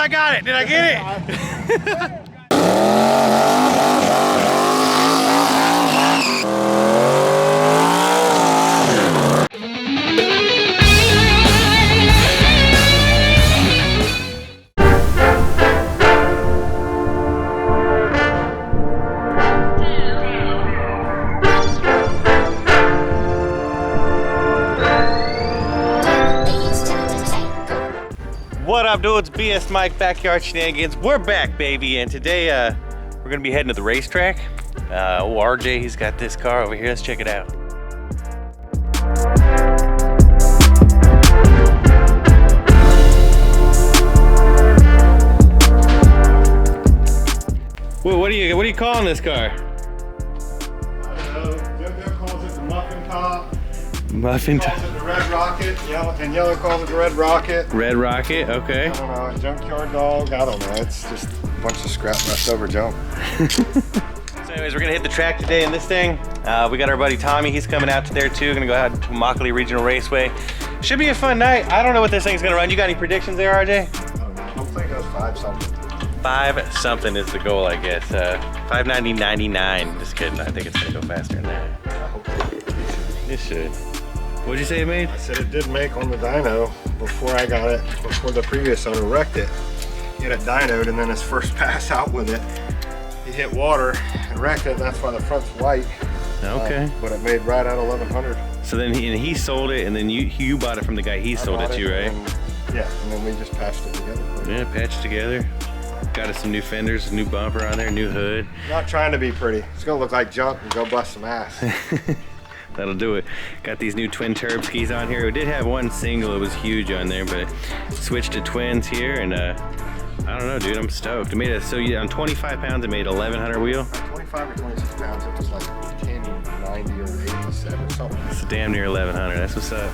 I got it. Did I get it? What up, dudes? BS Mike, Backyard Shenanigans. We're back, baby, and today we're gonna be heading to the racetrack. RJ, he's got this car over here. Let's check it out. Whoa, what are you calling this car? I don't know. Jojo calls it the muffin top. Muffin top. Calls it the Red Rocket. Yellow calls it the Red Rocket. Red Rocket, okay. I don't know. A junkyard dog. I don't know. It's just a bunch of scrap left over junk. So anyways, we're gonna hit the track today in this thing. We got our buddy Tommy. He's coming out to there too. Gonna go out to Immokalee Regional Raceway. Should be a fun night. I don't know what this thing's gonna run. You got any predictions there, RJ? I don't know. Hopefully it goes 5 something. 5 something is the goal, I guess. 590.99. Just kidding. I think it's gonna go faster than that. I hope It should. What'd you say it made? I said it did make on the dyno before I got it, before the previous owner wrecked it. He had it dynoed, and then his first pass out with it, he hit water and wrecked it. That's why the front's white. Okay. But it made right at 1100. So then he sold it, and then you bought it from the guy he sold it to, right? Yeah, and then we just patched it together. Yeah, patched together. Got us some new fenders, new bumper on there, new hood. Not trying to be pretty. It's gonna look like junk and go bust some ass. That'll do it. Got these new twin turb skis on here. We did have one single, it was huge on there, but switched to twins here, and I don't know, dude, I'm stoked. It made so on 25 pounds, it made 1100 wheel. 25 or 26 pounds, it was like 1090 or 87 or something. It's damn near 1100, that's what's up.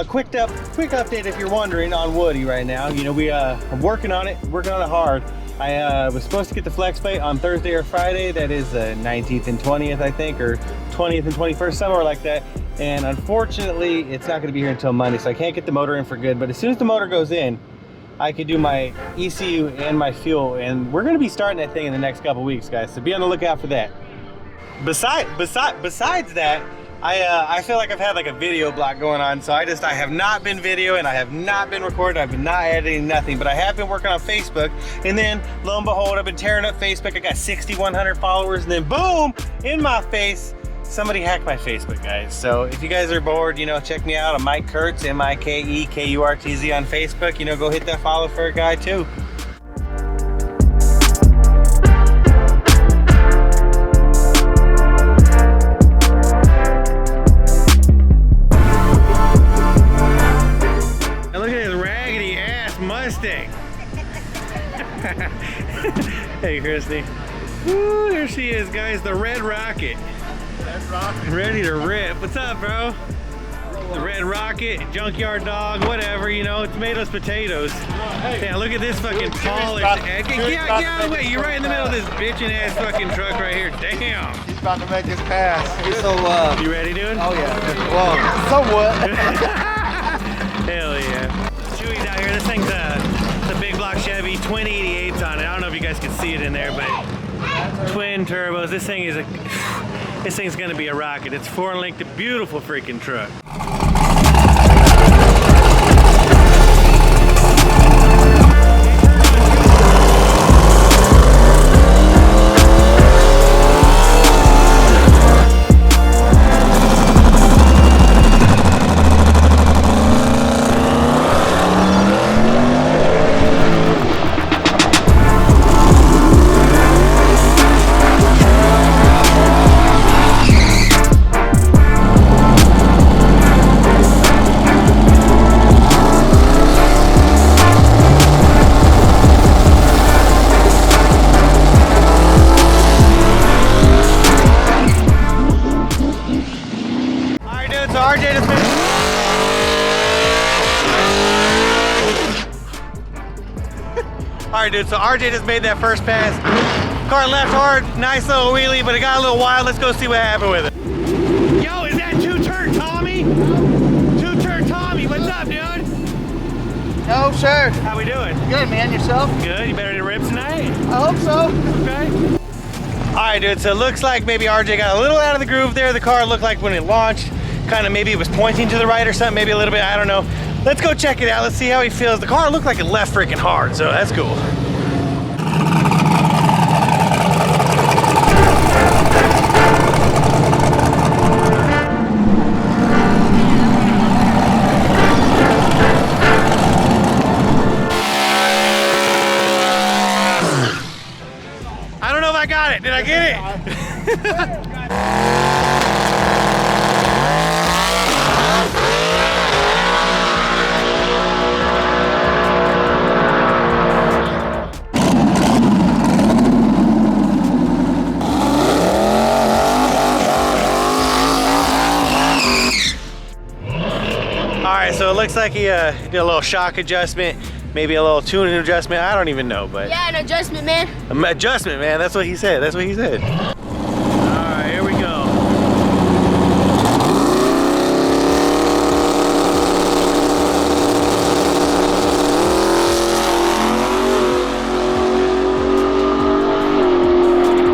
Quick update if you're wondering on Woody right now. You know, I'm working on it hard. I was supposed to get the flex plate on Thursday or Friday. That is the 19th and 20th, I think, or 20th and 21st, somewhere like that. And unfortunately, it's not gonna be here until Monday, so I can't get the motor in for good. But as soon as the motor goes in, I can do my ECU and my fuel, and we're gonna be starting that thing in the next couple weeks, guys, so be on the lookout for that. Besides that, I feel like I've had like a video block going on, so I have not been videoing, I have not been recording, I've been not editing, nothing, but I have been working on Facebook, and then lo and behold, I've been tearing up Facebook. I got 6,100 followers, and then boom, in my face, somebody hacked my Facebook, guys. So if you guys are bored, you know, check me out on Mike Kurtz, MikeKurtz on Facebook. You know, go hit that follow for a guy too. Mustang. Hey, Christy. Woo, there she is, guys. The Red Rocket. Red Rocket. Ready to rip. What's up, bro? The Red Rocket, junkyard dog, whatever, you know, tomatoes, potatoes. Hey, yeah, look at this fucking polished. Get out of the way. You're right in the middle of this bitchin' ass fucking truck right here. Damn. He's about to make his pass. So, you ready, dude? oh yeah. Well, somewhat. Hell yeah. Chewy's out here. This thing's a big block Chevy, twin 88s on it. I don't know if you guys can see it in there, but twin turbos. This thing's gonna be a rocket. It's 4-linked, a beautiful freaking truck. right, dude, so RJ just made that first pass. Car left hard, nice little wheelie, but it got a little wild. Let's go see what happened with it. Yo, is that two-turn Tommy? Two-turn Tommy, what's up, dude? Oh, sure. How we doing? Good, man. Yourself? Good, you better than ribs tonight? I hope so. Okay. All right, dude, so it looks like maybe RJ got a little out of the groove there. The car looked like when it launched, kind of maybe it was pointing to the right or something, maybe a little bit, I don't know. Let's go check it out. Let's see how he feels. The car looked like it left freaking hard, so that's cool. I don't know if I got it. Did I get it? All right, so it looks like he did a little shock adjustment, maybe a little tuning adjustment. I don't even know, but Yeah, an adjustment, man. an adjustment, man. That's what he said. That's what he said. All right, here we go.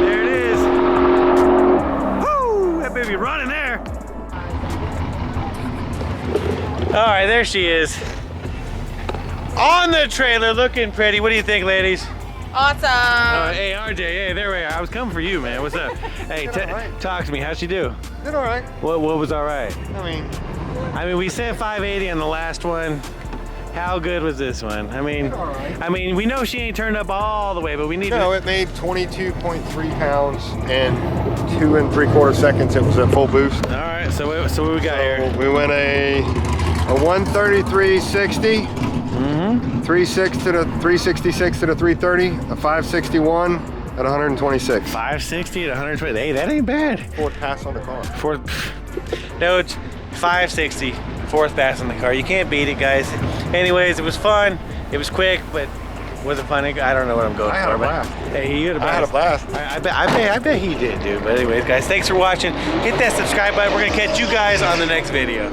There it is. Woo! That baby running there. All right, there she is. On the trailer, looking pretty. What do you think, ladies? Awesome. Hey, RJ, hey, there we are. I was coming for you, man. What's up? Hey, talk to me. How'd she do? Did all right. What was all right? I mean, We said 580 on the last one. How good was this one? I mean, we know she ain't turned up all the way, but we need no, it made 22.3 pounds and 2 3/4 seconds. It was at full boost. All right, so what we got here? We went a 133.60, 3.6 to the 366 to the 330, a 561 at 126. 560 at 120. Hey, that ain't bad. Fourth pass on the car. No, it's 560. Fourth pass on the car. You can't beat it, guys. Anyways, it was fun. It was quick, but was it fun? I don't know what I'm going for. I had a blast. Hey, you had a blast. I had a blast. I bet he did, dude. But anyways, guys, thanks for watching. Hit that subscribe button. We're gonna catch you guys on the next video.